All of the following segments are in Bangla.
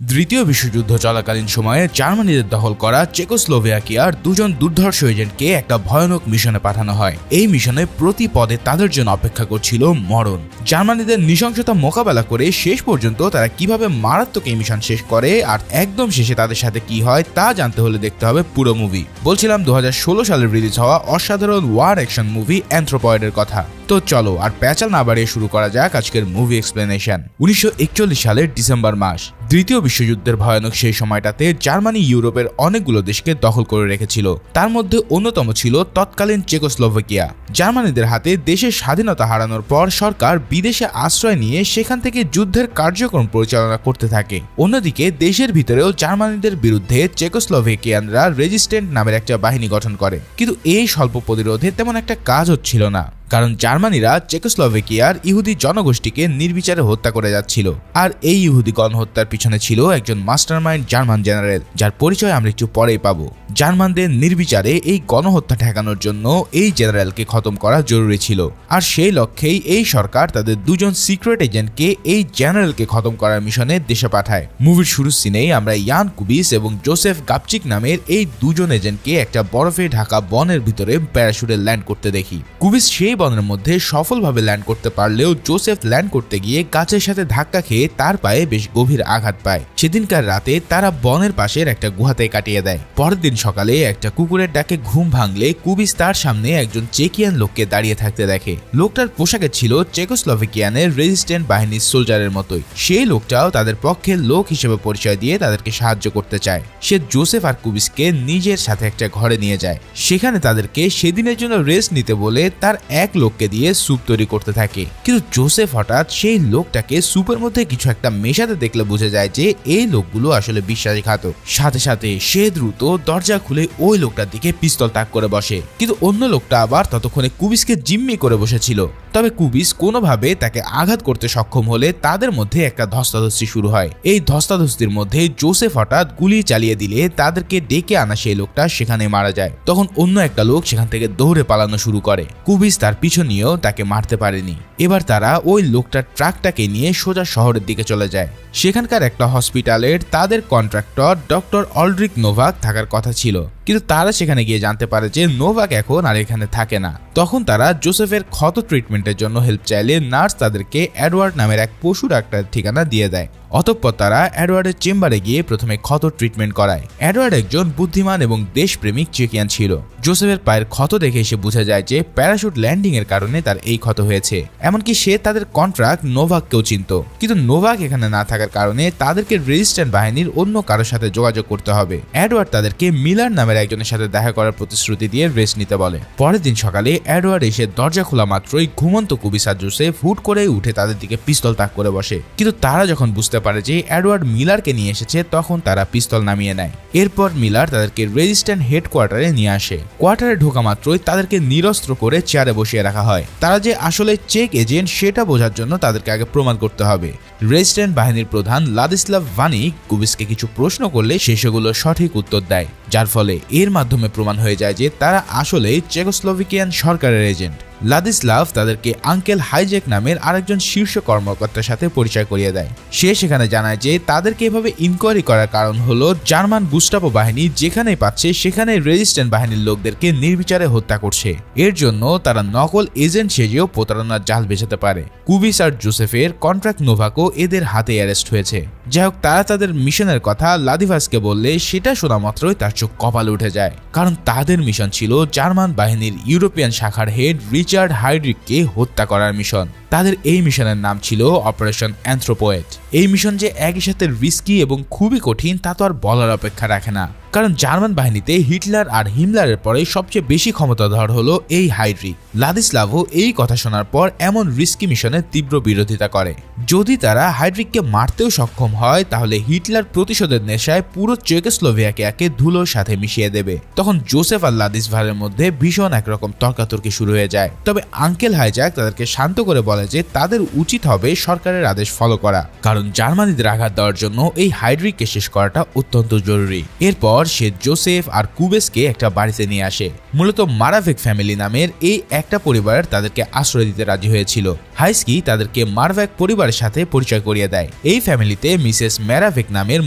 দ্বিতীয় বিশ্বযুদ্ধ চলাকালীন সময়ে জার্মানিদের দখল করা চেকোস্লোভাকিয়ার দুজন দুর্ধর্ষ এজেন্টকে একটা ভয়ানক মিশনে পাঠানো হয়। এই মিশনে প্রতি পদে তাদের জন্য অপেক্ষা করছিল মরণ। জার্মানিদের নৃশংসতা মোকাবেলা করে শেষ পর্যন্ত তারা কিভাবে মারাত্মক এই মিশন শেষ করে আর একদম শেষে তাদের সাথে কি হয় তা জানতে হলে দেখতে হবে পুরো মুভি। বলছিলাম 2016 সালে রিলিজ হওয়া অসাধারণ ওয়ার অ্যাকশন মুভি অ্যানথ্রোপয়েডের কথা। তো চলো আর প্যাচাল না বাড়িয়ে শুরু করা যাক আজকের মুভি এক্সপ্লেনেশন। 1941 সালের ডিসেম্বর মাস। দ্বিতীয় বিশ্বযুদ্ধের ভয়ানক সেই সময়টাতে জার্মানি ইউরোপের অনেকগুলো দেশকে দখল করে রেখেছিল। তার মধ্যে অন্যতম ছিল তৎকালীন চেকোস্লোভাকিয়া। জার্মানিদের হাতে দেশের স্বাধীনতা হারানোর পর সরকার বিদেশে আশ্রয় নিয়ে সেখান থেকে যুদ্ধের কার্যক্রম পরিচালনা করতে থাকে। অন্যদিকে দেশের ভিতরেও জার্মানিদের বিরুদ্ধে চেকোস্লোভাকিয়ানরা রেজিস্ট্যান্ট নামের একটা বাহিনী গঠন করে, কিন্তু এই স্বল্প প্রতিরোধে তেমন একটা কাজ হচ্ছিল না, কারণ জার্মানিরা চেকোস্লোভাকিয়ার ইহুদি জনগোষ্ঠীকে নির্বিচারে হত্যা করে যাচ্ছিল। আর এই ইহুদি গণহত্যার পিছনে ছিল একজন মাস্টারমাইন্ড জার্মান জেনারেল, যার পরিচয় আমরা একটু পরেই পাবো। জার্মানদের নির্বিচারে এই গণহত্যা ঠেকানোর জন্য এই জেনারেলকে খতম করা জরুরি ছিল, আর সেই লক্ষ্যেই এই সরকার তাদের দুজন সিক্রেট এজেন্টকে এই জেনারেলকে খতম করার মিশনে দেশে পাঠায়। মুভির শুরুর সিনেই আমরা ইয়ান কুবিস এবং জোসেফ গাপচিক নামের এই দুজন এজেন্টকে একটা বরফে ঢাকা বনের ভিতরে প্যারাশুটে ল্যান্ড করতে দেখি। কুবিস সেই বনের মধ্যে সফলভাবে ল্যান্ড করতে পারলেও জোসেফ ল্যান্ড করতে গিয়ে গাছের সাথে ধাক্কা খেয়ে তার পায়ে বেশ গভীর আঘাত পায়। সেদিনকার রাতে তারা বনের পাশের একটা গুহাতে কাটিয়ে দেয়। পরের দিন সকালে একটা কুকুরের ডাকে ঘুম ভাঙলে কুবিস তার সামনে একজন চেকিয়ান লোককে দাঁড়িয়ে থাকতে দেখে। লোকটার পোশাকে ছিল চেকোস্লোভাকিয়ানের রেজিস্ট্যান্ট বাহিনীর সোলজারের মতোই। সেই লোকটাও তাদের পক্ষে লোক হিসেবে পরিচয় দিয়ে তাদেরকে সাহায্য করতে চায়। সে জোসেফ আর কুবিসকে নিজের সাথে একটা ঘরে নিয়ে যায়। সেখানে তাদেরকে সেদিনের জন্য রেস্ট নিতে বলে তার এক লোককে দিয়ে স্যুপ তৈরি করতে থাকে। কিন্তু জোসেফ হঠাৎ সেই লোকটাকে স্যুপের মধ্যে কিছু একটা মেশাতে দেখলে বুঝে যায় যে এই লোকগুলো আসলে বিশ্বাসঘাতক। সাথে সাথে সে দ্রুত দরজা খুলে ওই লোকটার দিকে পিস্তল তাক করে বসে, কিন্তু অন্য লোকটা আবার ততক্ষণে কুবিসকে জিম্মি করে বসেছিল। তবে কুবিস কোনোভাবে তাকে আঘাত করতে সক্ষম হলে তাদের মধ্যে একটা ধস্তাধস্তি শুরু হয়। এই ধস্তাধস্তির মধ্যে জোসেফ হঠাৎ গুলি চালিয়ে দিলে তাদেরকে ডেকে আনা সেই লোকটা সেখানে মারা যায়। তখন অন্য একটা লোক সেখান থেকে দৌড়ে পালানো শুরু করে। কুবিস তার পিছু নিয়েও তাকে মারতে পারেনি। এবার তারা ওই লোকটার ট্রাকটাকে নিয়ে সোজা শহরের দিকে চলে যায়। সেখানকার একটা হসপিটালের তাদের কন্ট্রাক্টর ডক্টর অলড্রিক নোভাক থাকার কথা ছিল, কিন্তু তারা সেখানে গিয়ে জানতে পারে যে নোভাক এখন আর এখানে থাকে না। তখন তারা জোসেফের ক্ষত ট্রিটমেন্টের জন্য হেল্প চাইলে নার্স তাদেরকে এডওয়ার্ড নামের এক পশু ডাক্তারের ঠিকানা দিয়ে দেয়। অতঃপর তারা এডওয়ার্ডের চেম্বারে গিয়ে প্রথমে ক্ষত ট্রিটমেন্ট করায়। এডওয়ার্ড একজন বুদ্ধিমান এবং দেশপ্রেমিক চেকিয়ান ছিল। জোসেফের পায়ের ক্ষত দেখে এসে বোঝা যায় যে প্যারাশুট ল্যান্ডিং এর কারণে তার এই ক্ষত হয়েছে। এমনকি সে তাদের কন্ট্রাক্ট নোভাককেও চিনত, কিন্তু নোভাক এখানে না থাকার কারণে তাদেরকে রেজিস্ট্যান্ট বাহিনীর অন্য কারোর সাথে যোগাযোগ করতে হবে। এডওয়ার্ড তাদেরকে মিলার নামের একজনের সাথে দেখা করার প্রতিশ্রুতি দিয়ে রেস্ট নিতে বলে। পরের দিন সকালে এডওয়ার্ড এসে দরজা খোলা মাত্রই ঘুমন্ত কুবিস আর জোসেফ হুট করে উঠে তাদের দিকে পিস্তল তাক করে বসে। কিন্তু তারা যখন বুঝতে পারে যে এডওয়ার্ড মিলারকে নিয়ে এসেছে তখন তারা পিস্তল নামিয়ে নেয়। এরপর মিলার তাদেরকে রেজিস্ট্যান্ট হেডকোয়ার্টারে নিয়ে আসে। কোয়ার্টারে ঢোকা মাত্রই তাদেরকে নিরস্ত্র করে চেয়ারে বসিয়ে রাখা হয়। তারা যে আসলে চেক এজেন্ট সেটা বোঝার জন্য তাদেরকে আগে প্রমাণ করতে হবে। রেজিস্ট্যান্ট বাহিনীর প্রধান লাদিস্লাভ ভানিক কুবিসকে কিছু প্রশ্ন করলে সে সেগুলো সঠিক উত্তর দেয়, যার ফলে এর মাধ্যমে প্রমাণ হয়ে যায় যে তারা আসলে চেকোস্লোভাকিয়ান সরকারের এজেন্ট। লাদিস্লাভ তাদেরকে আঙ্কেল হাইজ্যাক নামের আরেকজন শীর্ষ কর্মকর্তার সাথে পরিচয় করিয়ে দেয়। সে সেখানে জানায় যে তাদেরকে এভাবে ইনকোয়ারি করার কারণ হলো জার্মান গুস্টাপো বাহিনী যেখানেই পাচ্ছে সেখানে রেজিস্ট্যান্ট বাহিনীর লোকদেরকে নির্বিচারে হত্যা করছে। এর জন্য তারা নকল এজেন্ট সেজেও প্রতারণার জাল বেচাতে পারে। কুবিস আর জোসেফের কন্ট্রাক্ট নোভাকও এদের হাতে অ্যারেস্ট হয়েছে। যাই হোক, তারা তাদের মিশনের কথা লাদিভাসকে বললে সেটা শোনা মাত্রই তার চোখ কপালে উঠে যায়, কারণ তাদের মিশন ছিল জার্মান বাহিনীর ইউরোপিয়ান শাখার হেড রিচার্ড হাইড্রিককে হত্যা করার মিশন। তাদের এই মিশনের নাম ছিল অপারেশন অ্যানথ্রোপয়েড। এই মিশন যে একই সাথে রিস্কি এবং খুবই কঠিন তা তো আর বলার অপেক্ষা রাখে না, কারণ জার্মান বাহিনীতে হিটলার আর হিমলারের পরে সবচেয়ে বেশি ক্ষমতাধর হলো এই হাইড্রিক। লাদিস্লাভও এই কথা শোনার পর এমন রিস্কি মিশনের তীব্র বিরোধিতা করে। যদি তারা হাইড্রিককে মারতেও সক্ষম হয় তাহলে হিটলার প্রতিশোধের নেশায় পুরো চেকোস্লোভাকিয়াকে ধুলোর সাথে মিশিয়ে দেবে। তখন জোসেফ আর লাদিসভারের মধ্যে ভীষণ একরকম তর্কাতর্কি শুরু হয়ে যায়। তবে আঙ্কেল হাইজ্যাক তাদেরকে শান্ত করে বলে যে তাদের উচিত হবে সরকারের আদেশ ফলো করা, কারণ জার্মানিদের আঘাত দেওয়ার জন্য এই হাইড্রিককে শেষ করাটা অত্যন্ত জরুরি। এরপর সে জোসেফ আর কুবেসকে একটা বাড়িতে নিয়ে আসে। মূলত মারাভেক ফ্যামিলি নামের এই একটা পরিবার তাদেরকে আশ্রয় দিতে রাজি হয়েছিল। হাইস্কি তাদেরকে মারাভেক পরিবারের সাথে পরিচয় করিয়ে দেয়। এই ফ্যামিলিতে মিসেস ম্যারাভেক নামের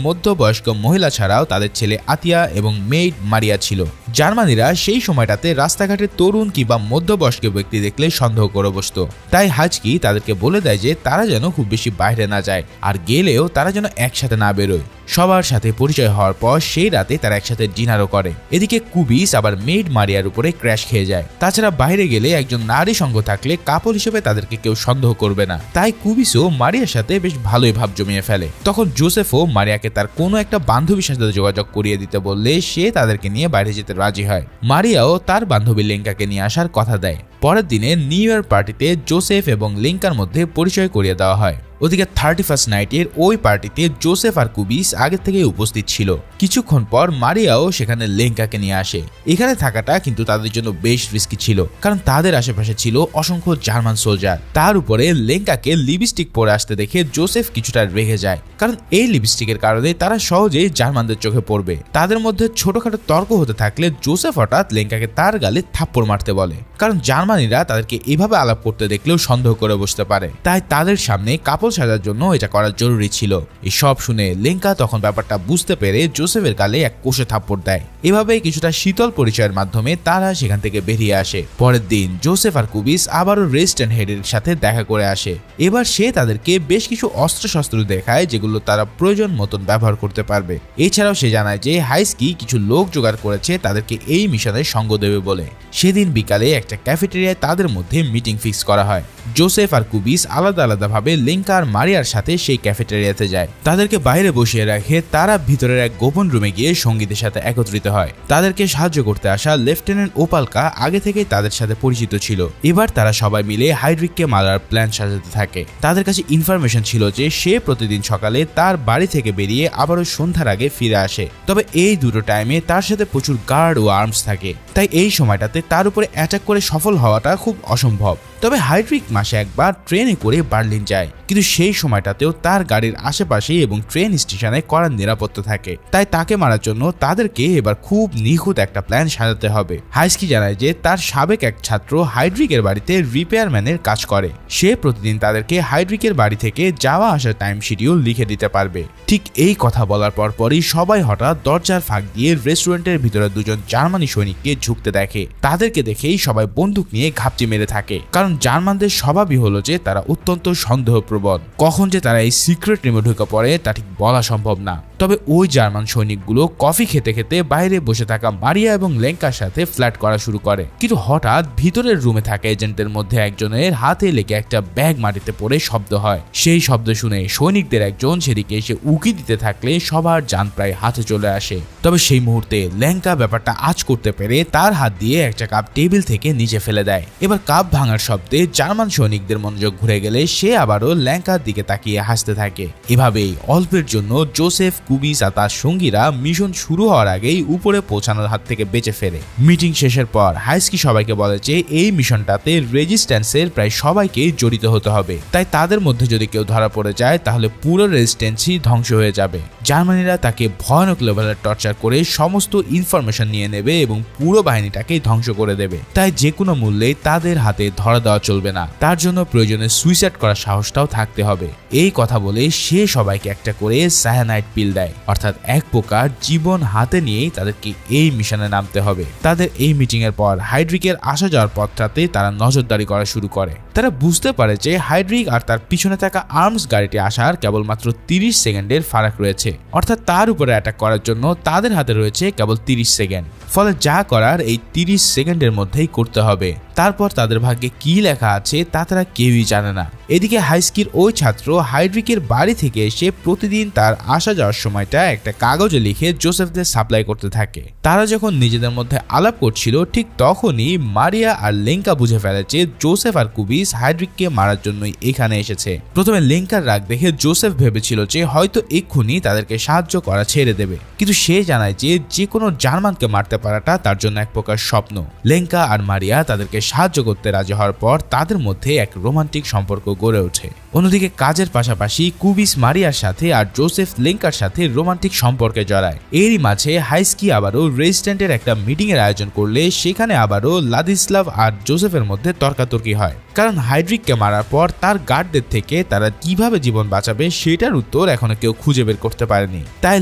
মধ্যবয়স্ক মহিলা ছাড়াও তাদের ছেলে আতিয়া এবং মেইড মারিয়া ছিল। জার্মানিরা সেই সময়টাতে রাস্তাঘাটে তরুণ কিংবা মধ্যবয়স্ক ব্যক্তি দেখলে সন্দেহ করে বসত। তাই হাইস্কি তাদেরকে বলে দেয় যে তারা যেন খুব বেশি বাইরে না যায়, আর গেলেও তারা যেন একসাথে না বেরোয়। সবার সাথে পরিচয় হওয়ার পর সেই রাতে তারা একসাথে ডিনারও করে। এদিকে কুবিস আবার মেইড মারিয়ার উপরে ক্র্যাশ খেয়ে যায়। তাছাড়া বাইরে গেলে একজন নারী সঙ্গ থাকলে কাপল হিসেবে তাদেরকে কেউ সন্দেহ করবে না। তাই কুবিসও মারিয়ার সাথে বেশ ভালোই ভাব জমিয়ে ফেলে। তখন জোসেফও মারিয়াকে তার কোনো একটা বান্ধবীর সাথে যোগাযোগ করিয়ে দিতে বললে সে তাদেরকে নিয়ে বাইরে যেতে রাজি হয়। মারিয়াও তার বান্ধবী লেঙ্কাকে নিয়ে আসার কথা দেয়। পরের দিনে নিউ ইয়ার পার্টিতে জোসেফ এবং লেঙ্কার মধ্যে পরিচয় করিয়ে দেওয়া হয়। ওদিকে 31st নাইটের ওই পার্টিতে জোসেফ আর কুবিস আগে থেকে উপস্থিত ছিল। কিছুক্ষণ পর মারিয়াও সেখানে লেঙ্কাকে নিয়ে আসে। এখানে থাকাটা কিন্তু তাদের জন্য বেশ রিস্কি ছিল, কারণ তাদের আশেপাশে ছিল অসংখ্য জার্মান সোলজার। তার উপরে লেঙ্কাকে লিপস্টিক পরে আসতে দেখে জোসেফ কিছুটা রেগে যায়, কারণ এই লিপস্টিকের কারণে তারা সহজেই জার্মানদের চোখে পড়বে। তাদের মধ্যে ছোটখাটো তর্ক হতে থাকলে জোসেফ হঠাৎ লেঙ্কাকে তার গালে থাপ্পড় মারতে বলে, কারণ জার্মানিরা তাদেরকে এভাবে আলাপ করতে দেখলেও সন্দেহ করে বসতে পারে। তাই তাদের সামনে কাপড় সাজার জন্য এটা করা জরুরি ছিল। এই সব শুনে লেঙ্কা তখন ব্যাপারটা বুঝতে পেরে জোসেফের গালে এক কষে থাপ্পড় দেয়। এভাবেই কিছুটা শীতল পরিচয়ের মাধ্যমে তারা সেখান থেকে বেরিয়ে আসে। পরের দিন জোসেফ আর কুবিস আবারও রেস্টেন হেডের সাথে দেখা করে আসে। এবার সে তাদেরকে বেশ কিছু অস্ত্রশস্ত্র দেখায় যেগুলো তারা প্রয়োজন মতন ব্যবহার করতে পারবে। এছাড়াও সে জানায় যে হাইস্কি কিছু লোক জোগাড় করেছে তাদেরকে এই মিশনে সঙ্গ দেবে বলে। সেদিন বিকালে একটা ক্যাফেটেরিয়ায় তাদের মধ্যে মিটিং ফিক্স করা হয়। জোসেফ আর কুবিস আলাদা আলাদাভাবে লেঙ্কা আর মারিয়ার সাথে সেই ক্যাফেটেরিয়াতে যায়। তাদেরকে বাইরে বসিয়ে রাখে। তারা ভিতরের এক গোপন রুমে গিয়ে সঙ্গীদের সাথে একত্রিত হয়। তাদেরকে সাহায্য করতে আসা লেফটেন্যান্ট ওপালকা আগে থেকেই তাদের সাথে পরিচিত ছিল। এবার তারা সবাই মিলে হাইড্রিককে মারার প্ল্যান সাজাতে থাকে। তাদের কাছে ইনফরমেশন ছিল যে সে প্রতিদিন সকালে তার বাড়ি থেকে বেরিয়ে আবারও সন্ধ্যার আগে ফিরে আসে। তবে এই দুটো টাইমে তার সাথে প্রচুর গার্ড ও আর্মস থাকে, তাই এই সময়টাতে তার উপরে অ্যাটাক করে সফল হওয়াটা খুব অসম্ভব। তবে হাইড্রিক মাসে একবার ট্রেনে করে বার্লিন যায়, কিন্তু সেই সময়টাতেও তার গাড়ির আশেপাশে এবং ট্রেন স্টেশনে কড়া নিরাপত্তা থাকে। তাই তাকে মারার জন্য তাদেরকে এবার খুব নিখুঁত একটা প্ল্যান সাজাতে হবে। হাইস্কি জানায় যে তার সাবেক এক ছাত্র হাইড্রিকের বাড়িতে রিপেয়ারম্যানের কাজ করে। সে প্রতিদিন তাদেরকে হাইড্রিকের বাড়ি থেকে যাওয়া আসার টাইম শিডিউল লিখে দিতে পারবে। ঠিক এই কথা বলার পরপরই সবাই হঠাৎ দরজার ফাঁক দিয়ে রেস্টুরেন্টের ভিতরে দুজন জার্মানি সৈনিককে ঝুঁকতে দেখে। তাদেরকে দেখেই সবাই বন্দুক নিয়ে ঘাপটি মেরে থাকে, কারণ জার্মানদের স্বভাবই হলো যে তারা অত্যন্ত সন্দেহপ্রবণ। কখন যে তারা এই সিক্রেট রুমে ঢুকে পড়ে তা ঠিক বলা সম্ভব না। তবে ওই জার্মান সৈনিকগুলো কফি খেতে খেতে বাইরে বসে থাকা মারিয়া এবং লেঙ্কার সাথে ফ্ল্যাট করা শুরু করে। কিন্তু হঠাৎ ভিতরের রুমে থাকা এজেন্টদের মধ্যে একজনের হাতে লেগে একটা ব্যাগ মাটিতে পড়ে শব্দ হয়। সেই শব্দ শুনে সৈনিকদের একজন সেদিকে এসে উকি দিতে থাকলে সবার জান প্রায় হাতে চলে আসে। তবে সেই মুহূর্তে লেঙ্কা ব্যাপারটা আঁচ করতে পেরে তার হাত দিয়ে একটা কাপ টেবিল থেকে নিচে ফেলে দেয়। এবার কাপ ভাঙার শব্দে জার্মান সৈনিকদের মনোযোগ ঘুরে গেলে সে আবারও লেঙ্কার দিকে তাকিয়ে হাসতে থাকে। এভাবেই অল্পের জন্য জোসেফ, কুবিস আর তার সঙ্গীরা মিশন শুরু হওয়ার আগেই উপরে পৌঁছানোর হাত থেকে বেঁচে ফেরে। মিটিং শেষের পর হাইস্কি সবাইকে বলে যে এই মিশনটাতে রেজিস্ট্যান্সের প্রায় সবাইকে জড়িত হতে হবে। তাই তাদের মধ্যে যদি কেউ ধরা পড়ে যায় তাহলে পুরো রেজিস্ট্যান্সই ধ্বংস হয়ে যাবে। জার্মানিরা তাকে ভয়ানক লেভেলের টর্চার করে সমস্ত ইনফরমেশন নিয়ে নেবে এবং পুরো বাহিনীটাকে ধ্বংস করে দেবে। তাই যে কোনো মূল্যে তাদের হাতে ধরা দেওয়া চলবে না। তার জন্য প্রয়োজনে সুইসাইড করার সাহসটাও থাকতে হবে। এই কথা বলে সে সবাইকে একটা করে সায়ানাইড পিল দেয়, অর্থাৎ এক প্রকার জীবন হাতে নিয়েই তাদেরকে এই মিশনে নামতে হবে। তাদের এই মিটিং এর পর হাইড্রিকের আসা যাওয়ার পথটাতে তারা নজরদারি করা শুরু করে। তারা বুঝতে পারে যে হাইড্রিক আর তার পিছনে থাকা আর্মস গাড়িটি আসার কেবলমাত্র 30 সেকেন্ডের ফারাক রয়েছে, অর্থাৎ তার উপরে অ্যাটাক করার জন্য তাদের হাতে রয়েছে কেবল 30 সেকেন্ড। ফলে যা করার এই 30 সেকেন্ডের মধ্যেই করতে হবে। তারপর তাদের ভাগ্যে কি লেখা আছে তা তারা কেউই জানে না। এদিকে হাইস্কির ওই ছাত্র হাইড্রিকের বাড়ি থেকে এসে প্রতিদিন তার আসা যাওয়ার সময়টা একটা কাগজে লিখে জোসেফদের সাপ্লাই করতে থাকে। তারা যখন নিজেদের মধ্যে আলাপ করছিল ঠিক তখনই মারিয়া আর লেঙ্কা বুঝে ফেলেছে জোসেফ আর কুবিস হাইড্রিককে মারার জন্যই এখানে এসেছে। প্রথমে লেঙ্কার রাগ দেখে জোসেফ ভেবেছিল যে হয়তো এক্ষুনি তাদেরকে সাহায্য করা ছেড়ে দেবে, কিন্তু সে জানায় যে কোনো জার্মানকে মারতে পারাটা তার জন্য এক প্রকার স্বপ্ন। লেঙ্কা আর মারিয়া তাদেরকে সাহায্য করতে রাজি হওয়ার পর তাদের মধ্যে এক রোমান্টিক সম্পর্ক গড়ে ওঠে। অন্যদিকে কাজের পাশাপাশি কুবিস মারিয়ার সাথে আর জোসেফ লেঙ্কার সাথে রোমান্টিক সম্পর্কে জড়ায়। এরই মাঝে হাইস্কি আবারও রেজিস্ট্যান্টের একটা মিটিং এর আয়োজন করলে সেখানে আবারও লাদিস্লাভ আর জোসেফের মধ্যে তর্কাতর্কি হয়, কারণ হাইড্রিককে মারার পর তার গার্ডদের থেকে তারা কিভাবে জীবন বাঁচাবে সেটার উত্তর এখনো কেউ খুঁজে বের করতে পারেনি। তাই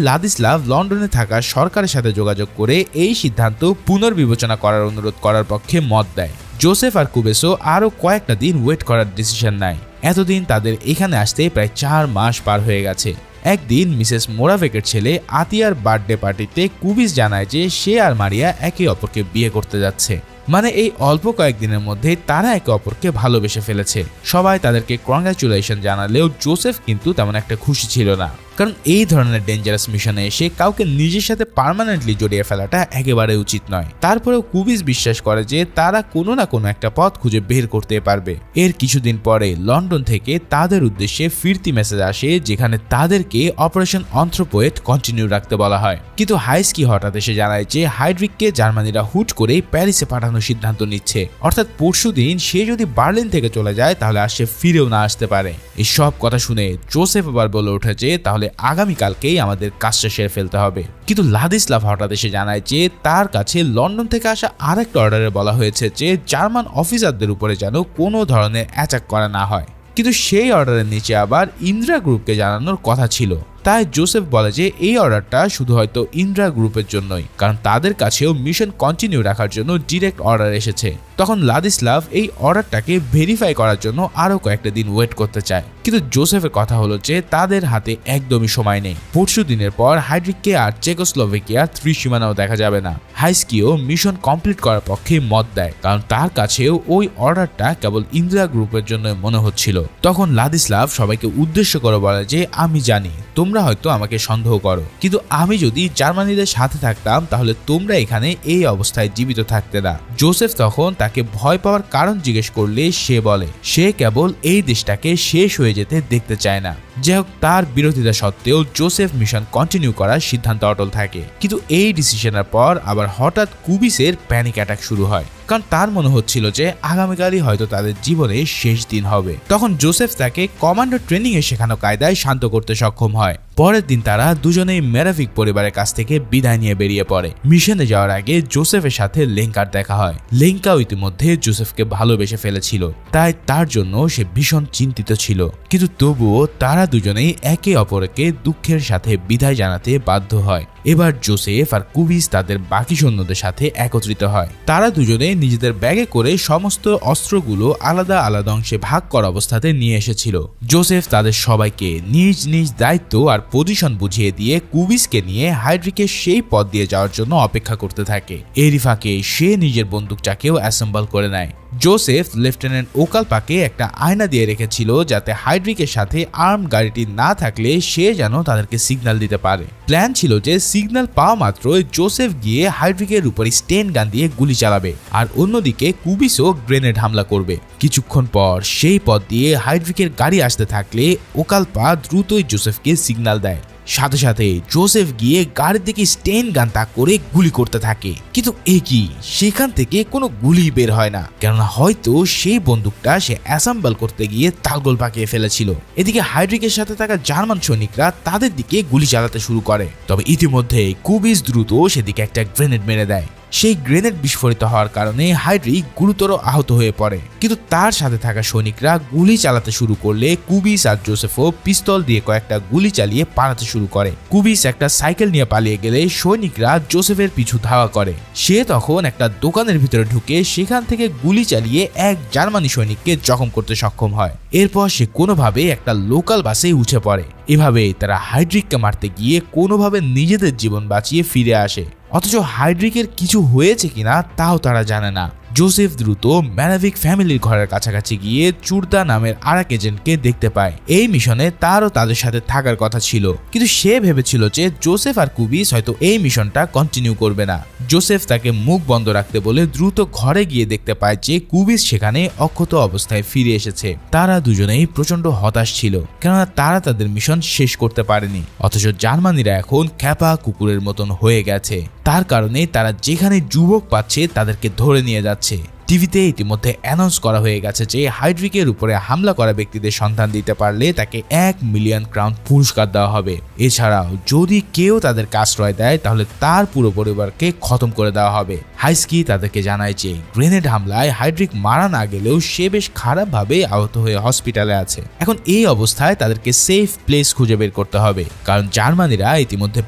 লাদিস্লাভ লন্ডনে থাকা সরকারের সাথে যোগাযোগ করে এই সিদ্ধান্ত পুনর্বিবেচনা করার অনুরোধ করার পক্ষে মত দেয়। জোসেফ আর কুবেসো আরও কয়েকটা দিন ওয়েট করার ডিসিশন নেয়। এতদিন তাদের এখানে আসতে প্রায় 4 মাস পার হয়ে গেছে। একদিন মিসেস মোরাভেকের ছেলে আতিয়ার বার্থডে পার্টিতে কুবিস জানায় যে সে আর মারিয়া একে অপরকে বিয়ে করতে যাচ্ছে। মানে এই অল্প কয়েকদিনের মধ্যে তারা একে অপরকে ভালোবেসে ফেলেছে। সবাই তাদেরকে কংগ্রাচুলেশন জানালেও জোসেফ কিন্তু তেমন একটা খুশি ছিল না, কারণ এই ধরনের ডেঞ্জারাস মিশনে এসে কাউকে নিজের সাথে পার্মানেন্টলি জড়িয়ে ফেলাটা একেবারে উচিত নয়। তারপরেও কুবিস বিশ্বাস করে যে তারা কোনো না কোনো একটা পথ খুঁজে বের করতে পারবে। এর কিছুদিন পরে লন্ডন থেকে তাদের উদ্দেশ্যে ফিরতি মেসেজ আসে, যেখানে তাদেরকে অপারেশন অন্থ্রোপয়েড কন্টিনিউ রাখতে বলা হয়। কিন্তু হাইস্কি হঠাৎ এসে জানায় যে হাইড্রিককে জার্মানিরা হুট করে প্যারিসে পাঠানোর সিদ্ধান্ত নিচ্ছে, অর্থাৎ পরশুদিন সে যদি বার্লিন থেকে চলে যায় তাহলে আর সে ফিরেও না আসতে পারে। এই সব কথা শুনে জোসেফ আবার বলে ওঠে যে তাহলে আগামীকালকেই আমাদের কাজটা সেরে ফেলতে হবে। কিন্তু লাদিস্লাভ হঠাৎ এসে জানায় যে তার কাছে লন্ডন থেকে আসা আরেকটা অর্ডারে বলা হয়েছে যে জার্মান অফিসারদের উপরে যেন কোনো ধরনের অ্যাটাক করা না হয়। কিন্তু সেই অর্ডারের নিচে আবার ইন্দ্রা গ্রুপকে জানানোর কথা ছিল। তাই জোসেফ বলে যে এই অর্ডারটা শুধু হয়তো ইন্দ্রা গ্রুপের জন্যই, কারণ তাদের কাছেও মিশন কন্টিনিউ রাখার জন্য ডিরেক্ট অর্ডার এসেছে। তখন লাদিস্লাভ এই অর্ডারটাকে ভেরিফাই করার জন্য আরো কয়েকটা দিন ওয়েট করতে চায়, কিন্তু জোসেফের কথা হলো যে তাদের হাতে একদমই সময় নেই। পরশু দিনের পর হাইড্রিককে আর চেকোস্লোভাকিয়ার ত্রিসীমানাও দেখা যাবে না। হাইস্কিও মিশন কমপ্লিট করার পক্ষে মত দেয়, কারণ তার কাছেও ওই অর্ডারটা কেবল ইন্দ্রা গ্রুপের জন্য মনে হচ্ছিল। তখন লাদিস্লাভ সবাইকে উদ্দেশ্য করে বলে যে আমি জানি তোমরা হয়তো আমাকে সন্দেহ করো, কিন্তু আমি যদি জার্মানিদের সাথে থাকতাম তাহলে তোমরা এখানে এই অবস্থায় জীবিত থাকতে না। জোসেফ তখন তাকে ভয় পাওয়ার কারণ জিজ্ঞেস করলে সে বলে সে কেবল এই দেশটাকে শেষ হয়ে যেতে দেখতে চায় না। যাই হোক, তার বিরোধিতা সত্ত্বেও জোসেফ মিশন কন্টিনিউ করার সিদ্ধান্ত অটল থাকে। কিন্তু এই ডিসিশনের পর আবার হঠাৎ কুবিসের প্যানিক অ্যাটাক শুরু হয়, কারণ তার মনে হচ্ছিল যে আগামীকালই হয়তো তাদের জীবনের শেষ দিন হবে। তখন জোসেফ তাকে কমান্ডো ট্রেনিং এ শেখানো কায়দায় শান্ত করতে সক্ষম হয়। পরের দিন তারা দুজনেই মেরাভিক পরিবারের কাছ থেকে বিদায় নিয়ে বেরিয়ে পড়ে। মিশনে যাওয়ার আগে জোসেফের সাথে লেঙ্কার দেখা হয়। লেঙ্কাও ইতিমধ্যে জোসেফকে ভালোবেসে ফেলেছিল, তাই তার জন্য সে ভীষণ চিন্তিত ছিল। কিন্তু তবুও তারা দুজনেই একে অপরকে দুঃখের সাথে বিদায় জানাতে বাধ্য হয়। এবার জোসেফ আর কুবিস তাদের বাকি সৈন্যদের সাথে একত্রিত হয়। তারা দুজনে নিজেদের ব্যাগে করে সমস্ত অস্ত্রগুলো আলাদা আলাদা অংশে ভাগ করা অবস্থাতে নিয়ে এসেছিল। জোসেফ তাদের সবাইকে নিজ নিজ দায়িত্ব আর পজিশন বুঝিয়ে দিয়ে কুবিসকে নিয়ে হাইড্রিকের সেই পথ দিয়ে যাওয়ার জন্য অপেক্ষা করতে থাকে। এরই ফাঁকে সে নিজের বন্দুকটাকেও অ্যাসেম্বল করে নেয়। জোসেফ লেফটেন্যান্ট ওকালপাকে একটা আয়না দিয়ে রেখেছিল, যাতে হাইড্রিকের সাথে আর্ম গাড়িটি না থাকলে সে যেন তাদেরকে সিগন্যাল দিতে পারে। প্ল্যান ছিল যে সিগন্যাল পাওয়া মাত্রই জোসেফ গিয়ে হাইড্রিকের উপরে স্টেন গান দিয়ে গুলি চালাবে, আর অন্যদিকে কুবিসও গ্রেনেড হামলা করবে। কিছুক্ষণ পর সেই পথ দিয়ে হাইড্রিকের গাড়ি আসতে থাকলে ওকালপা দ্রুতই জোসেফকে সিগন্যাল দেয়। সাথে সাথে জোসেফ গিয়ে গাড়ির দিকে স্টেন গান তাক করে গুলি করতে থাকে, কিন্তু কি সেখান থেকে কোনো গুলি বের হয় না, কেননা হয়তো সেই বন্দুকটা সে অ্যাসেম্বল করতে গিয়ে তালগোল পাকিয়ে ফেলেছিল। এদিকে হাইড্রিকের সাথে থাকা জার্মান সৈনিকরা তাদের দিকে গুলি চালাতে শুরু করে, তবে ইতিমধ্যে কুবিস দ্রুত সেদিকে একটা গ্রেনেড মেরে দেয়। সেই গ্রেনেড বিস্ফোরিত হওয়ার কারণে হাইড্রিক গুরুতর আহত হয়ে পড়ে, কিন্তু তার সাথে থাকা সৈনিকরা গুলি চালাতে শুরু করলে কুবিস আর জোসেফও পিস্তল দিয়ে কয়েকটা গুলি চালিয়ে পালাতে শুরু করে। কুবিস একটা সাইকেল নিয়ে পালিয়ে গেলে সৈনিকরা জোসেফের পিছু ধাওয়া করে। সে তখন একটা দোকানের ভিতরে ঢুকে সেখান থেকে গুলি চালিয়ে এক জার্মানি সৈনিককে জখম করতে সক্ষম হয়। এরপর সে কোনোভাবে একটা লোকাল বাসে উঠে পড়ে। এভাবে তারা হাইড্রিককে মারতে গিয়ে কোনোভাবে নিজেদের জীবন বাঁচিয়ে ফিরে আসে, অথচ হাইড্রিকের কিছু হয়েছে কিনা তাও তারা জানে না। জোসেফ দ্রুত ম্যারাভিক ফ্যামিলির ঘরের কাছাকাছি গিয়ে চুরদা নামের আরেক এজেন্টকে দেখতে পায়। এই মিশনে তারও তাদের সাথে থাকার কথা ছিল, কিন্তু সে ভেবেছিল যে জোসেফ আর কুবিস হয়তো এই মিশনটা কন্টিনিউ করবে না। জোসেফ তাকে মুখ বন্ধ রাখতে বলে দ্রুত ঘরে গিয়ে দেখতে পায় যে কুবিস সেখানে অক্ষত অবস্থায় ফিরে এসেছে। তারা দুজনেই প্রচন্ড হতাশ ছিল, কেননা তারা তাদের মিশন শেষ করতে পারেনি, অথচ জার্মানিরা এখন খ্যাপা কুকুরের মতন হয়ে গেছে। তার কারণে তারা যেখানে যুবক পাচ্ছে তাদেরকে ধরে নিয়ে যাচ্ছে। টিভিতে ইতিমধ্যে অ্যানাউন্স করা হয়ে গেছে যে হাইড্রিকের উপরে হামলা করা ব্যক্তিদের সন্ধান দিতে পারলে তাকে 1 মিলিয়ন ক্রাউন পুরস্কার দেওয়া হবে। এছাড়াও যদি কেউ তাদেরকে আশ্রয় দেয় তাহলে তার পুরো পরিবারকে খতম করে দেওয়া হবে। হাইস্কি তাদেরকে জানায় যে গ্রেনেড হামলায় হাইড্রিক মারা না গেলেও সে বেশ খারাপভাবে আহত হয়ে হসপিটালে আছে। এখন এই অবস্থায় তাদেরকে সেফ প্লেস খুঁজে বের করতে হবে, কারণ জার্মানিরা ইতিমধ্যে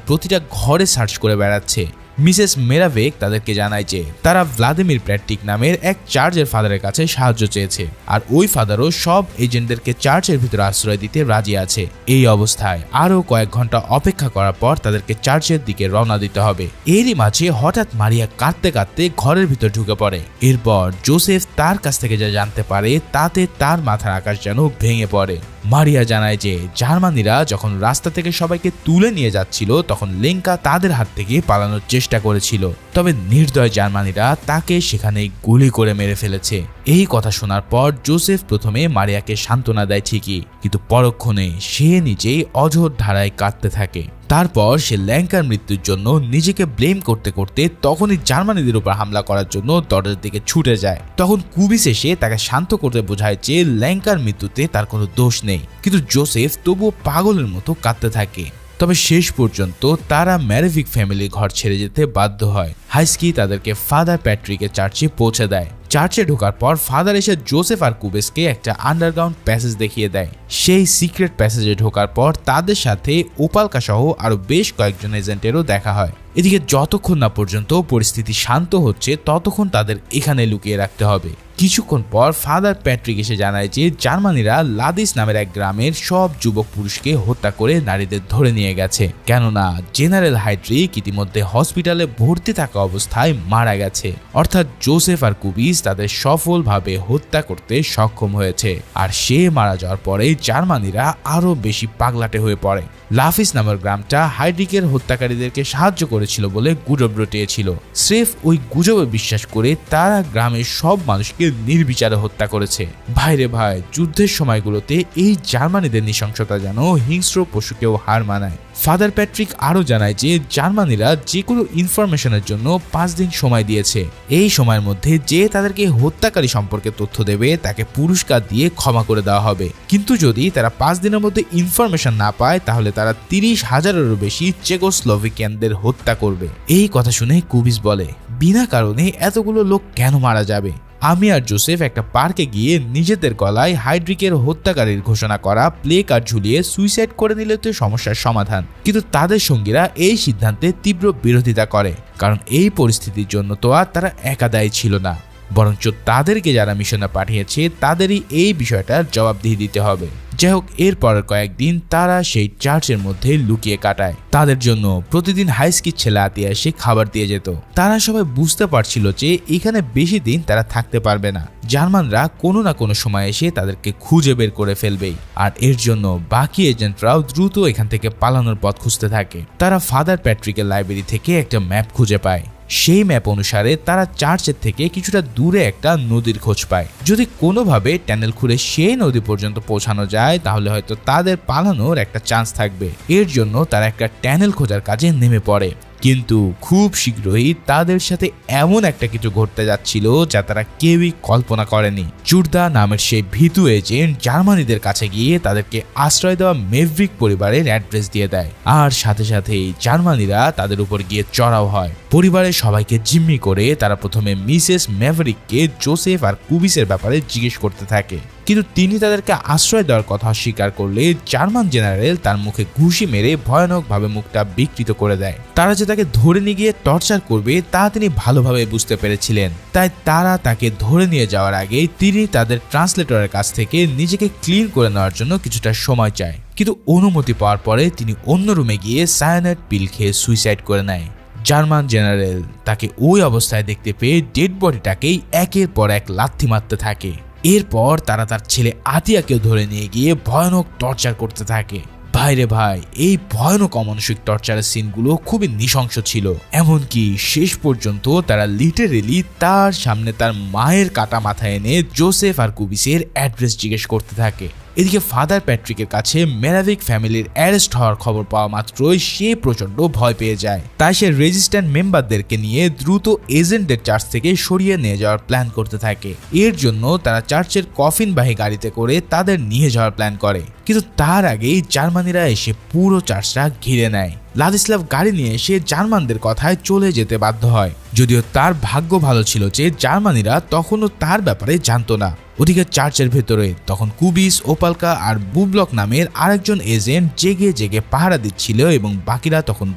প্রতিটা ঘরে সার্চ করে বেড়াচ্ছে। মিসেস মেরাভেক তাদেরকে জানায় যে তারা ভ্লাদিমির প্র্যাট্টিক নামের এক চার্চের ফাদারের কাছে সাহায্য চেয়েছে, আর ওই ফাদারও সব এজেন্টদেরকে চার্চের ভিতরে আশ্রয় দিতে রাজি আছে। এই অবস্থায় আরও কয়েক ঘন্টা অপেক্ষা করার পর তাদেরকে চার্চের দিকে রওনা দিতে হবে। এরই মাঝে হঠাৎ মারিয়া কাঁদতে কাঁদতে ঘরের ভিতর ঢুকে পড়ে। এরপর জোসেফ তার কাছ থেকে যা জানতে পারে তাতে তার মাথার আকাশ যেন ভেঙে পড়ে। মারিয়া জানায় যে জার্মানিরা যখন রাস্তা থেকে সবাইকে তুলে নিয়ে যাচ্ছিল তখন লেঙ্কা তাদের হাত থেকে পালানোর চেষ্টা করেছিল, তবে নির্দয় জার্মানিরা তাকে সেখানে গুলি করে মেরে ফেলেছে। এই কথা শোনার পর জোসেফ প্রথমে মারিয়াকে সান্ত্বনা দেয় ঠিকই, কিন্তু পরক্ষণে সে নিজেই অঝোর ধারায় কাঁদতে থাকে। তারপর সে ল্যাঙ্কার মৃত্যুর জন্য নিজেকে ব্লেম করতে করতে তখনই জার্মানিদের উপর হামলা করার জন্য দরজার দিকে ছুটে যায়। তখন কুবিস এসে তাকে শান্ত করতে বোঝায় যে ল্যাঙ্কার মৃত্যুতে তার কোনো দোষ নেই, কিন্তু জোসেফ তবুও পাগলের মতো কাঁদতে থাকে। তবে শেষ পর্যন্ত তারা ম্যারেভিক ফ্যামিলির ঘর ছেড়ে যেতে বাধ্য হয়। হাইস্কি তাদেরকে ফাদার প্যাট্রিকের চার্চে পৌঁছে দেয়। চার্চে ঢোকার পর ফাদার এসে জোসেফ আর কুবেসকে একটা আন্ডারগ্রাউন্ড প্যাসেজ দেখিয়ে দেয়। সেই সিক্রেট প্যাসেজে ঢোকার পর তাদের সাথে ওপালকা সহ আরো বেশ কয়েকজন এজেন্টেরও দেখা হয়। এদিকে যতক্ষণ না পর্যন্ত পরিস্থিতি শান্ত হচ্ছে ততক্ষণ তাদের এখানে লুকিয়ে রাখতে হবে। কিছুক্ষণ পর ফাদার প্যাট্রিক এসে জানায় যে জার্মানিরা লাদিস নামের এক গ্রামের সব যুবক পুরুষকে হত্যা করে নারীদের ধরে নিয়ে গেছে, কেননা জেনারেল হাইড্রিক ইতিমধ্যে হসপিটালে ভর্তি থাকা অবস্থায় মারা গেছে। অর্থাৎ জোসেফ আর কুবিস তাদের সফলভাবে হত্যা করতে সক্ষম হয়েছে। আর সে মারা যাওয়ার পরে জার্মানিরা আরো বেশি পাগলাটে হয়ে পড়ে। লাফিস নামের গ্রামটা হাইড্রিকের হত্যাকারীদেরকে সাহায্য করেছিল বলে গুজব রটিয়েছিল। স্রেফ ওই গুজবে বিশ্বাস করে তারা গ্রামের সব মানুষকে নির্বিচারে হত্যা করেছে। ভাইরে ভাই, যুদ্ধের সময়গুলোতে এই জার্মানিদের নৃশংসতা যেন হিংস্র পশুকেও হার মানায়। ফাদার প্যাট্রিক আরও জানায় যে জার্মানিরা যে কোনো ইনফরমেশনের জন্য 5 দিন সময় দিয়েছে। এই সময়ের মধ্যে যে তাদেরকে হত্যাকারী সম্পর্কে তথ্য দেবে তাকে পুরস্কার দিয়ে ক্ষমা করে দেওয়া হবে, কিন্তু যদি তারা 5 দিনের মধ্যে ইনফরমেশন না পায় তাহলে তারা 30,000-এরও বেশি চেকোস্লোভাকিয়ানদের হত্যা করবে। এই কথা শুনে কুবিস বলে, বিনা কারণে এতগুলো লোক কেন মারা যাবে? আমি আর জোসেফ একটা পার্কে গিয়ে নিজেদের গলায় হাইড্রিকের হত্যাকারীর ঘোষণা করা প্লে কার্ড ঝুলিয়ে সুইসাইড করে নিলে তো সমস্যার সমাধান। কিন্তু তাদের সঙ্গীরা এই সিদ্ধান্তে তীব্র বিরোধিতা করে, কারণ এই পরিস্থিতির জন্য তো আর তারা একা দায়ী ছিল না, বরঞ্চ তাদেরকে যারা মিশনে পাঠিয়েছে তাদেরই এই বিষয়টার জবাবদিহি দিতে হবে। যাই হোক, এরপরের কয়েকদিন তারা সেই চার্চের মধ্যে লুকিয়ে কাটায়। তাদের জন্য প্রতিদিন হাইস্কির ছেলে আতিয়া এসে খাবার দিয়ে যেত। তারা সবাই বুঝতে পারছিল যে এখানে বেশি দিন তারা থাকতে পারবে না। জার্মানরা কোনো না কোনো সময় এসে তাদেরকে খুঁজে বের করে ফেলবেই, আর এর জন্য বাকি এজেন্টরাও দ্রুত এখান থেকে পালানোর পথ খুঁজতে থাকে। তারা ফাদার প্যাট্রিকের লাইব্রেরি থেকে একটা ম্যাপ খুঁজে পায়। সেই ম্যাপ অনুসারে তারা চার্চের থেকে কিছুটা দূরে একটা নদীর খোঁজ পায়। যদি কোনোভাবে টানেল খুঁড়ে সেই নদী পর্যন্ত পৌঁছানো যায় তাহলে হয়তো তাদের পালানোর একটা চান্স থাকবে। এর জন্য তারা একটা টানেল খোঁজার কাজে নেমে পড়ে, কিন্তু খুব শীঘ্রই তাদের সাথে এমন একটা কিছু ঘটতে যাচ্ছিল যা তারা কেউই কল্পনা করেনি। জুরদা নামের সেই ভীতু এজেন্ট জার্মানিদের কাছে গিয়ে তাদেরকে আশ্রয় দেওয়া মেভরিক পরিবারের অ্যাড্রেস দিয়ে দেয়, আর সাথে সাথেই জার্মানিরা তাদের উপর গিয়ে চড়াও হয়। পরিবারের সবাইকে জিম্মি করে তারা প্রথমে মিসেস মেভরিককে জোসেফ আর কুবিসের ব্যাপারে জিজ্ঞেস করতে থাকে, কিন্তু তিনি তাদেরকে আশ্রয় দেওয়ার কথা স্বীকার করলে জার্মান জেনারেল তার মুখে ঘুষি মেরে ভয়ানকভাবে মুখটা বিকৃত করে দেয়। তারা যে তাকে ধরে নিয়ে গিয়ে টর্চার করবে তা তিনি ভালোভাবে বুঝতে পেরেছিলেন, তাই তারা তাকে ধরে নিয়ে যাওয়ার আগে তিনি তাদের ট্রান্সলেটরের কাছ থেকে নিজেকে ক্লিন করে নেওয়ার জন্য কিছুটা সময় চায়। কিন্তু অনুমতি পাওয়ার পরে তিনি অন্য রুমে গিয়ে সায়ানাইড পিল খেয়ে সুইসাইড করে নেয়। জার্মান জেনারেল তাকে ওই অবস্থায় দেখতে পেয়ে ডেড বডিটাকেই একের পর এক লাথি মারতে থাকে। এরপর তারা তার ছেলে আতিয়াকেও ধরে নিয়ে গিয়ে ভয়ানক টর্চার করতে থাকে। ভাইরে ভাই, এই ভয়ানক অমানসিক টর্চারের সিনগুলো খুবই নৃশংস ছিল। এমনকি শেষ পর্যন্ত তারা লিটারেলি তার সামনে তার মায়ের কাটা মাথায় এনে জোসেফ আর কুবিসের অ্যাড্রেস জিজ্ঞেস করতে থাকে। এদিকে ফাদার প্যাট্রিকের কাছে মেরাভিক ফ্যামিলির অ্যারেস্ট হওয়ার খবর পাওয়া মাত্রই সে প্রচন্ড ভয় পেয়ে যায়। তাই সে রেজিস্ট্যান্ট মেম্বারদেরকে নিয়ে দ্রুত এজেন্টদের চার্চ থেকে সরিয়ে নিয়ে যাওয়ার প্ল্যান করতে থাকে। এর জন্য তারা চার্চের কফিনবাহী গাড়িতে করে তাদের নিয়ে যাওয়ার প্ল্যান করে, কিন্তু তার আগেই জার্মানিরা এসে পুরো চার্চটা ঘিরে নেয়। লাদিস্লাভ গাড়ি নিয়ে এসে জার্মানদের কথায় চলে যেতে বাধ্য হয়, যদিও তার ভাগ্য ভালো ছিল যে জার্মানিরা তখনও তার ব্যাপারে জানতো না। ওদিকে চার্চের ভেতরে তখন কুবিস, ওপালকা আর বুবলক নামের আরেকজন এজেন্ট জেগে জেগে পাহারা দিচ্ছিল এবং বাকিরা তখন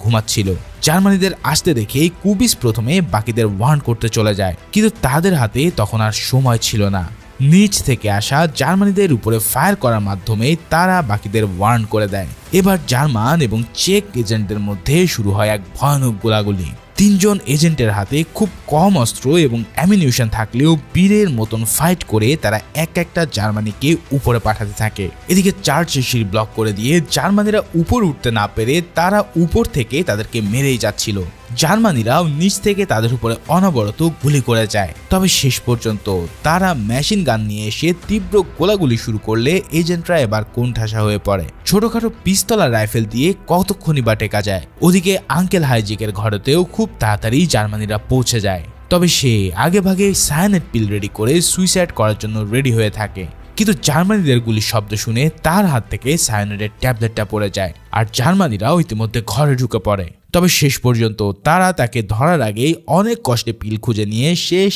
ঘুমাচ্ছিল। জার্মানিদের আসতে দেখে কুবিস প্রথমে বাকিদের ওয়ার্ন করতে চলে যায়, কিন্তু তাদের হাতে তখন আর সময় ছিল না। নিচ থেকে আসা জার্মানিদের উপরে ফায়ার করার মাধ্যমে তারা বাকিদের ওয়ার্ন করে দেয়। এবার জার্মান এবং চেক এজেন্টদের মধ্যে শুরু হয় এক ভয়ানক গোলাগুলি। 3 জন এজেন্টের হাতে খুব কম অস্ত্র এবং অ্যামিনিউশন থাকলেও বীরের মতন ফাইট করে তারা একটা জার্মানিকে উপরে পাঠাতে থাকে। এদিকে চার্চের সিঁড়ি ব্লক করে দিয়ে জার্মানিরা উপর উঠতে না পেরে তারা উপর থেকে তাদেরকে মেরেই যাচ্ছিল। জার্মানিরাও নিচ থেকে তাদের উপরে অনবরত গুলি করে যায়। তবে শেষ পর্যন্ত তারা মেশিন গান নিয়ে এসে তীব্র গোলাগুলি শুরু করলে এজেন্টরা এবার কোণঠাসা হয়ে পড়ে। ছোটখাটো পিস্তল আর রাইফেল দিয়ে কতক্ষণই বা টেকা যায়। ওদিকে আঙ্কেল হাইজিকের ঘরেতেও খুব তাড়াতাড়ি জার্মানিরা পৌঁছে যায়। তবে সে আগে ভাগে সায়ানাইড পিল রেডি করে সুইসাইড করার জন্য রেডি হয়ে থাকে, কিন্তু জার্মানিদের গুলির শব্দ শুনে তার হাত থেকে সায়ানাইডের ট্যাবলেটটা পড়ে যায় আর জার্মানিরাও ইতিমধ্যে ঘরে ঢুকে পড়ে। তবে শেষ পর্যন্ত তারা তাকে ধরার আগেই অনেক কষ্টে পিল খুঁজে নিয়ে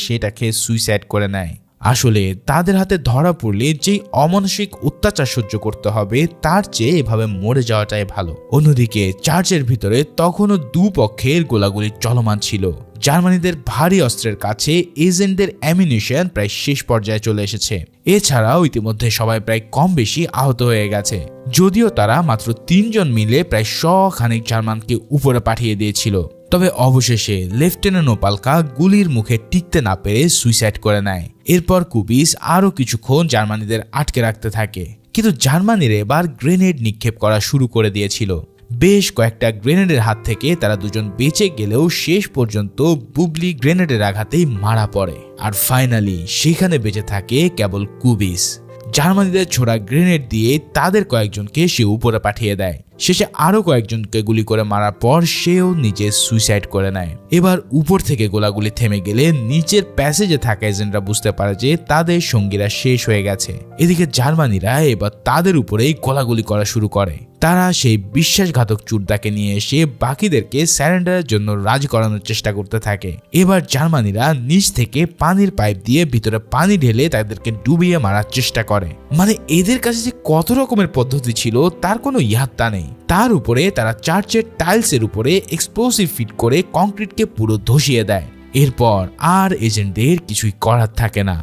সেটাকে সুইসাইড করে নেয়। আসলে তাদের হাতে ধরা পড়লে যেই অমানসিক অত্যাচার সহ্য করতে হবে তার চেয়ে এভাবে মরে যাওয়াটাই ভালো। অন্যদিকে চার্চের ভিতরে তখনও দুপক্ষের গোলাগুলি চলমান ছিল। জার্মানিদের ভারী অস্ত্রের কাছে এজেন্টদের অ্যামিনিশন প্রায় শেষ পর্যায়ে চলে এসেছে। এছাড়াও ইতিমধ্যে সবাই প্রায় কম বেশি আহত হয়ে গেছে, যদিও তারা মাত্র 3 জন মিলে প্রায় 100 খানিক জার্মানকে উপরে পাঠিয়ে দিয়েছিল। তবে অবশেষে লেফটেন্যান্ট ওপালকা গুলির মুখে টিকতে না পেরে সুইসাইড করে নেয়। এরপর কুবিস আরও কিছুক্ষণ জার্মানিদের আটকে রাখতে থাকে, কিন্তু জার্মানিরা এবার গ্রেনেড নিক্ষেপ করা শুরু করে দিয়েছিল। বেশ কয়েকটা গ্রেনেডের হাত থেকে তারা দুজন বেঁচে গেলেও শেষ পর্যন্ত বুবলি গ্রেনেডের আঘাতেই মারা পড়ে। আর ফাইনালি সেখানে বেঁচে থাকে কেবল কুবিস। জার্মানিদের ছোড়া গ্রেনেড দিয়ে তাদের কয়েকজনকে সে উপরে পাঠিয়ে দেয়। শেষে আরো কয়েকজনকে গুলি করে মারার পর সেও নিজে সুইসাইড করে নেয়। এবার উপর থেকে গোলাগুলি থেমে গেলে নিচের প্যাসেজে থাকা এজেন্টরা বুঝতে পারে যে তাদের সঙ্গীরা শেষ হয়ে গেছে। এদিকে জার্মানিরা এবার তাদের উপরেই গোলাগুলি করা শুরু করে। তারা সেই বিশ্বাসঘাতক চুরদাকে নিয়ে এসে বাকিদেরকে স্যারেন্ডারের জন্য রাজি করানোর চেষ্টা করতে থাকে। এবার জার্মানিরা নিচ থেকে পানির পাইপ দিয়ে ভিতরে পানি ঢেলে তাদেরকে ডুবিয়ে মারার চেষ্টা করে। মানে এদের কাছে যে কত রকমের পদ্ধতি ছিল তার কোনো ইয়াত্তা নেই। তার উপরে তারা চার্চের টাইলসের উপরে এক্সপ্লোসিভ ফিট করে কংক্রিটকে পুরো ধসিয়ে দেয়। এরপর আর এজেন্টদের কিছুই করার থাকে না।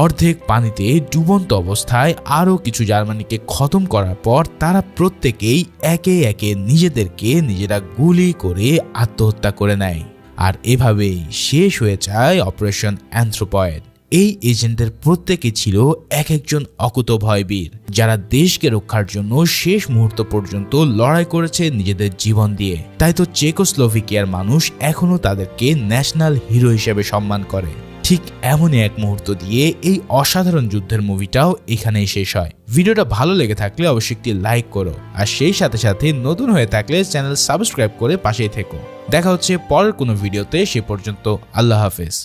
অর্ধেক পানিতে ডুবন্ত অবস্থায় আরও কিছু জার্মানিকে খতম করার পর তারা প্রত্যেকেই একে একে নিজেদেরকে নিজেরা গুলি করে আত্মহত্যা করে নেয়। আর এভাবেই শেষ হয়ে যায় অপারেশন অ্যানথ্রোপয়েড। এই এজেন্টদের প্রত্যেকে ছিল একজন অকুতোভয় বীর, যারা দেশকে রক্ষার জন্য শেষ মুহূর্ত পর্যন্ত লড়াই করেছে নিজেদের জীবন দিয়ে। তাই তো চেকোস্লোভাকিয়ার মানুষ এখনো তাদেরকে ন্যাশনাল হিরো হিসেবে সম্মান করে। ঠিক এমনই এক মুহূর্ত দিয়ে এই অসাধারণ যুদ্ধের মুভিটাও এখানেই শেষ হয়। ভিডিওটা ভালো লেগে থাকলে অবশ্যই একটি লাইক করো, আর সেই সাথে সাথে নতুন হয়ে থাকলে চ্যানেল সাবস্ক্রাইব করে পাশেই থেকো। দেখা হচ্ছে পরের কোনো ভিডিওতে, সে পর্যন্ত আল্লাহ হাফেজ।